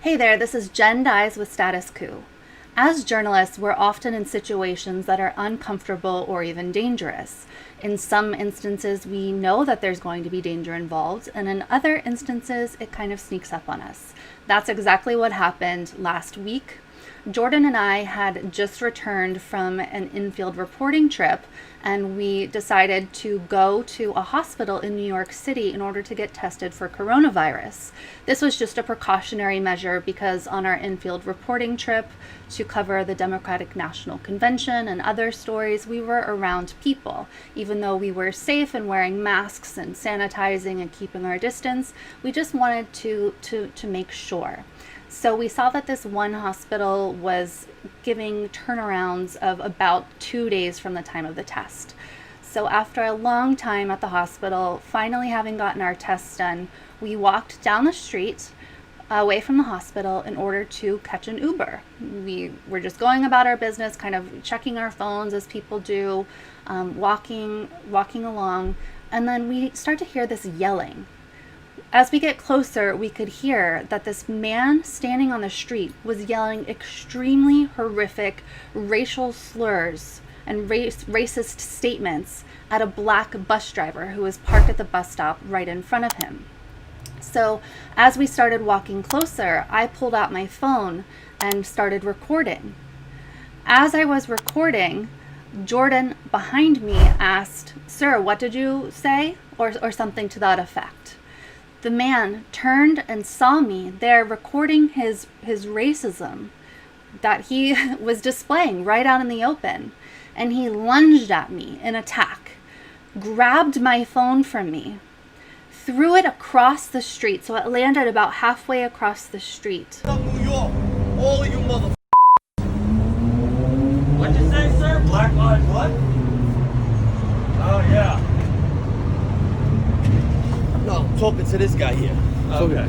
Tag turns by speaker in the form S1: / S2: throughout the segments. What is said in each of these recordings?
S1: Hey there, this is Jenn with Status Coup. As journalists, we're often in situations that are uncomfortable or even dangerous. In some instances, we know that there's going to be danger involved, and in other instances, it kind of sneaks up on us. That's exactly what happened last week. Jordan and I had just returned from an infield reporting trip, and we decided to go to a hospital in New York City in order to get tested for coronavirus. This was just a precautionary measure because on our infield reporting trip to cover the Democratic National Convention and other stories, we were around people. Even though we were safe and wearing masks and sanitizing and keeping our distance, we just wanted to make sure. So we saw that this one hospital was giving turnarounds of about 2 days from the time of the test. So after a long time at the hospital, finally having gotten our tests done, we walked down the street away from the hospital in order to catch an Uber. We were just going about our business, kind of checking our phones as people do, walking along, and then we start to hear this yelling. As we get closer, we could hear that this man standing on the street was yelling extremely horrific racial slurs and racist statements at a black bus driver who was parked at the bus stop right in front of him. So as we started walking closer, I pulled out my phone and started recording. As I was recording, Jordan behind me asked, "Sir, what did you say?" or something to that effect. The man turned and saw me there recording his racism that he was displaying right out in the open. And he lunged at me in attack, grabbed my phone from me, threw it across the street. So it landed about halfway across the street.
S2: New York, all of you motherfuckers. What'd you say, sir? Black Lives what? Oh, yeah. No, I'm talking to this guy here. Okay.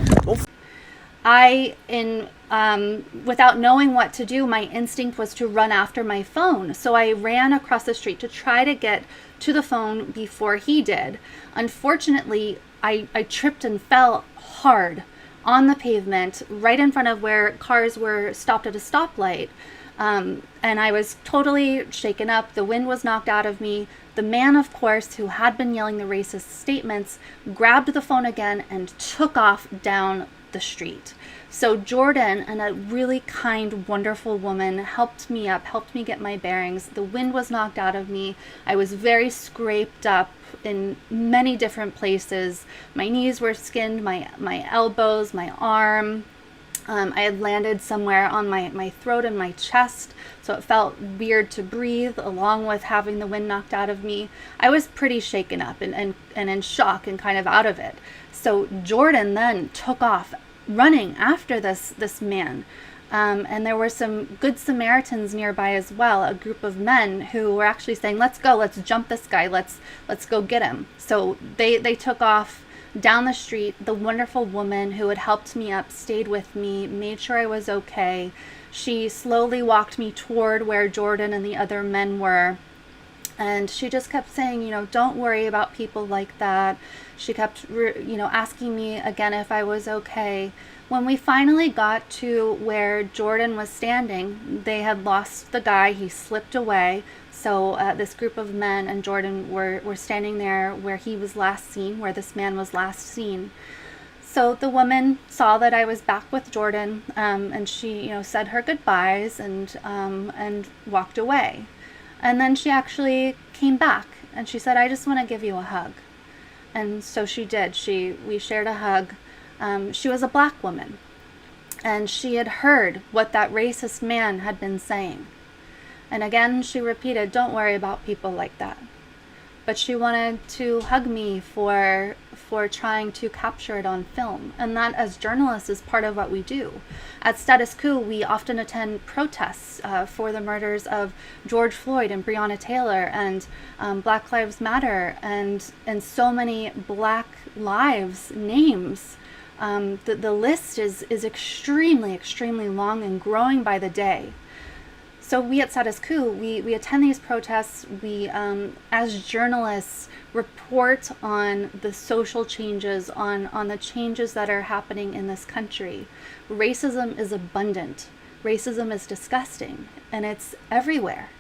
S1: Without knowing what to do, my instinct was to run after my phone. So I ran across the street to try to get to the phone before he did. Unfortunately, I tripped and fell hard on the pavement right in front of where cars were stopped at a stoplight. And I was totally shaken up. The wind was knocked out of me. The man, of course, who had been yelling the racist statements, grabbed the phone again and took off down the street. So Jordan and a really kind, wonderful woman helped me up, helped me get my bearings. The wind was knocked out of me. I was very scraped up in many different places. My knees were skinned, my elbows, my arm. I had landed somewhere on my throat and my chest, so it felt weird to breathe along with having the wind knocked out of me. I was pretty shaken up and in shock and kind of out of it. So Jordan then took off running after this man. And there were some good Samaritans nearby as well, a group of men who were actually saying, "Let's go, let's jump this guy, let's go get him." So they took off down the street. The wonderful woman who had helped me up stayed with me, made sure I was okay. She slowly walked me toward where Jordan and the other men were. And she just kept saying, don't worry about people like that. She kept, asking me again if I was okay. When we finally got to where Jordan was standing, they had lost the guy. He slipped away. So this group of men and Jordan were standing there where he was last seen, where this man was last seen. So the woman saw that I was back with Jordan, and she, said her goodbyes and walked away. And then she actually came back and she said, "I just want to give you a hug." And so she did. We shared a hug. She was a black woman, and she had heard what that racist man had been saying. And again, she repeated, "Don't worry about people like that." But she wanted to hug me for trying to capture it on film. And that, as journalists, is part of what we do. At Status Coup, we often attend protests for the murders of George Floyd and Breonna Taylor and Black Lives Matter and so many Black lives names. The list is extremely, extremely long and growing by the day. So we at Status Coup, we attend these protests. We, as journalists, report on the social changes, on the changes that are happening in this country. Racism is abundant. Racism is disgusting, and it's everywhere.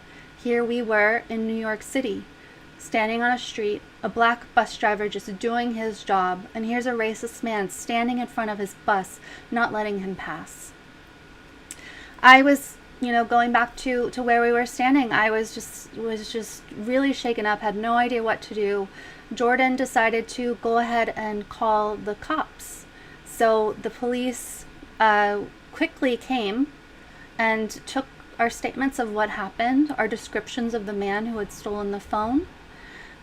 S1: Here we were in New York City, standing on a street, a black bus driver just doing his job, and here's a racist man standing in front of his bus, not letting him pass. I was, going back to where we were standing, I was just really shaken up, had no idea what to do. Jordan decided to go ahead and call the cops. So the police quickly came and took our statements of what happened, our descriptions of the man who had stolen the phone,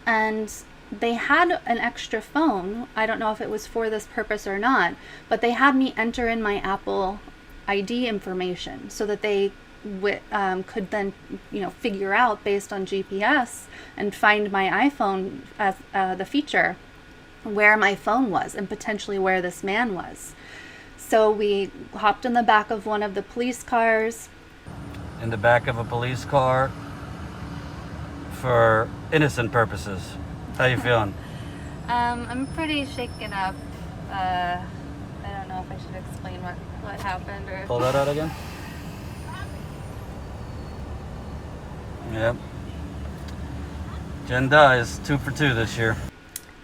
S1: and they had an extra phone. I don't know if it was for this purpose or not, but they had me enter in my Apple ID information so that they could then, figure out based on GPS and find my iPhone as the feature where my phone was and potentially where this man was. So we hopped in the back of one of the police cars.
S3: In the back of a police car for innocent purposes. How you feeling?
S1: I'm pretty shaken up. I don't know if I should explain what happened or...
S3: Pull that out again. Yep. Jenn dies 2 for 2 this year.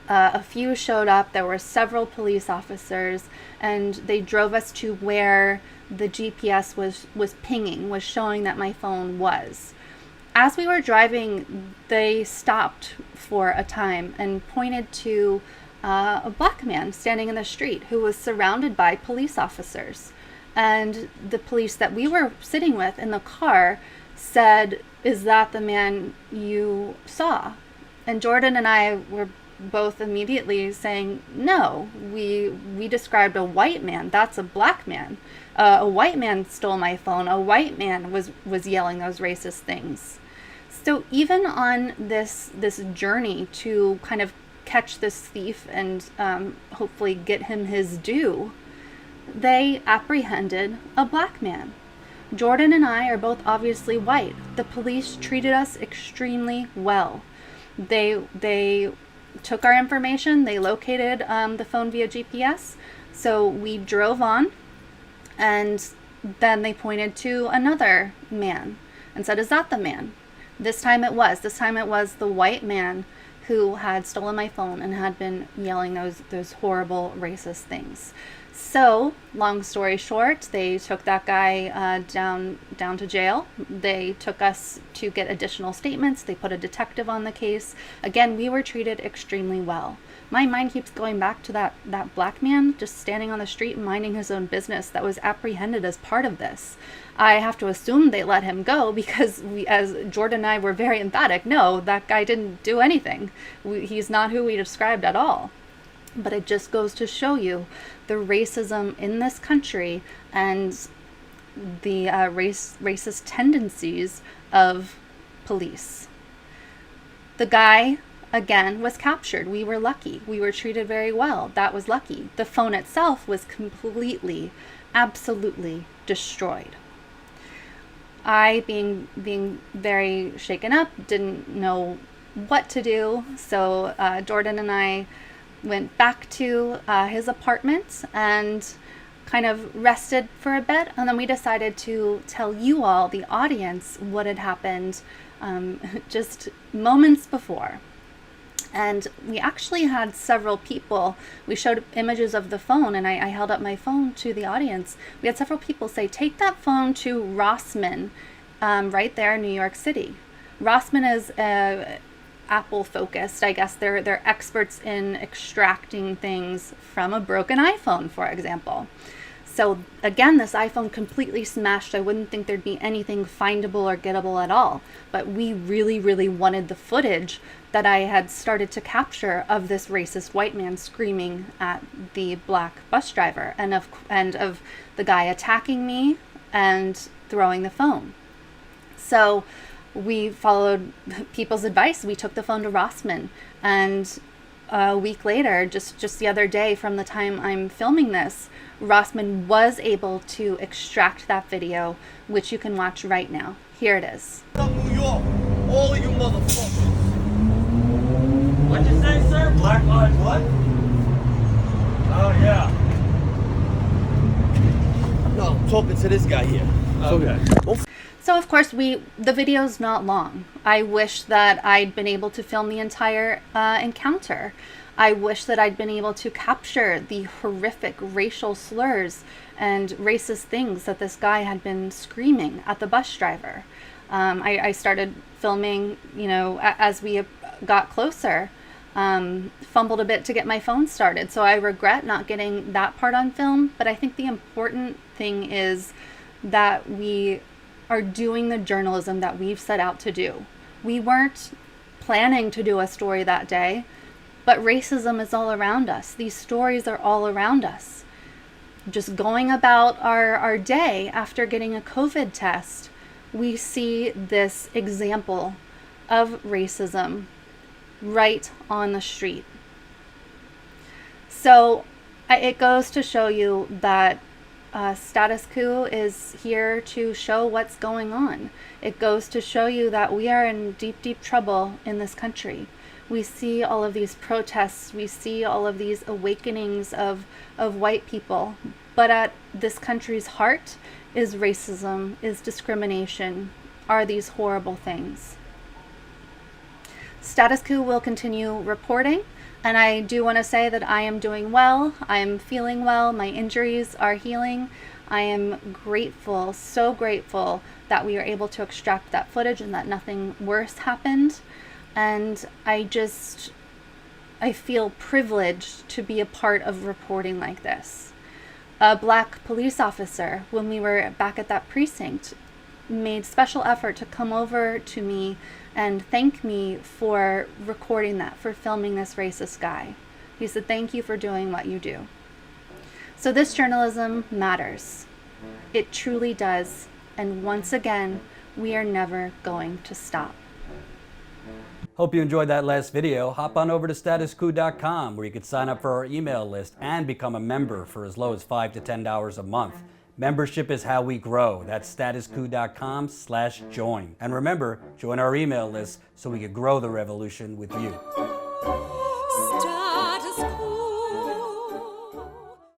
S1: A few showed up. There were several police officers, and they drove us to where the GPS was pinging, was showing that my phone was. As we were driving, they stopped for a time and pointed to a black man standing in the street who was surrounded by police officers. And the police that we were sitting with in the car said, "Is that the man you saw?" And Jordan and I were both immediately saying, "No, we described a white man. That's a black man. A white man stole my phone. A white man was yelling those racist things." So even on this journey to kind of catch this thief and hopefully get him his due, they apprehended a black man. Jordan and I are both obviously white. The police treated us extremely well. They took our information, they located the phone via GPS, so we drove on, and then they pointed to another man and said, "Is that the man?" This time it was the white man who had stolen my phone and had been yelling those horrible racist things. So, long story short, they took that guy down to jail. They took us to get additional statements. They put a detective on the case. Again, we were treated extremely well. My mind keeps going back to that black man just standing on the street minding his own business that was apprehended as part of this. I have to assume they let him go because as Jordan and I were very emphatic, no, that guy didn't do anything. He's not who we described at all. But it just goes to show you the racism in this country and the racist tendencies of police. The guy, again, was captured. We were lucky. We were treated very well. That was lucky. The phone itself was completely, absolutely destroyed. I, being very shaken up, didn't know what to do. So Jordan and I went back to his apartment and kind of rested for a bit, and then we decided to tell you all, the audience, what had happened just moments before. And we actually had several people, we showed images of the phone, and I held up my phone to the audience. We had several people say, "Take that phone to Rossman," right there in New York City. Rossman is Apple focused. I guess they're experts in extracting things from a broken iPhone, for example. So again, this iPhone completely smashed. I wouldn't think there'd be anything findable or gettable at all. But we really, really wanted the footage that I had started to capture of this racist white man screaming at the black bus driver and of the guy attacking me and throwing the phone. So we followed people's advice. We took the phone to Rossman, and a week later, just the other day from the time I'm filming this, Rossman was able to extract that video, which you can watch right now. Here it is.
S2: New York, all you motherfuckers. What you say? sir? Black Lives what? Oh, yeah.
S4: No, I'm talking to this guy here.
S2: Okay.
S1: So of course the video's not long. I wish that I'd been able to film the entire encounter. I wish that I'd been able to capture the horrific racial slurs and racist things that this guy had been screaming at the bus driver. I started filming, you know, as we got closer. Fumbled a bit to get my phone started, so I regret not getting that part on film. But I think the important thing is that we are doing the journalism that we've set out to do. We weren't planning to do a story that day, but racism is all around us. These stories are all around us. Just going about our day after getting a COVID test, we see this example of racism right on the street. So it goes to show you that Status Coup is here to show what's going on. It goes to show you that we are in deep, deep trouble in this country. We see all of these protests, we see all of these awakenings of white people, but at this country's heart is racism, is discrimination, are these horrible things. Status Coup will continue reporting, and I do want to say that I am doing well. I am feeling well. My injuries are healing. I am grateful, so grateful that we were able to extract that footage and that nothing worse happened. And I feel privileged to be a part of reporting like this. A black police officer, when we were back at that precinct, made special effort to come over to me and thank me for recording that, for filming this racist guy. He said, "Thank you for doing what you do." So this journalism matters. It truly does. And once again, we are never going to stop.
S3: Hope you enjoyed that last video. Hop on over to statuscoup.com where you can sign up for our email list and become a member for as low as $5 to $10 a month. Membership is how we grow. That's statuscoup.com/join. And remember, join our email list so we can grow the revolution with you.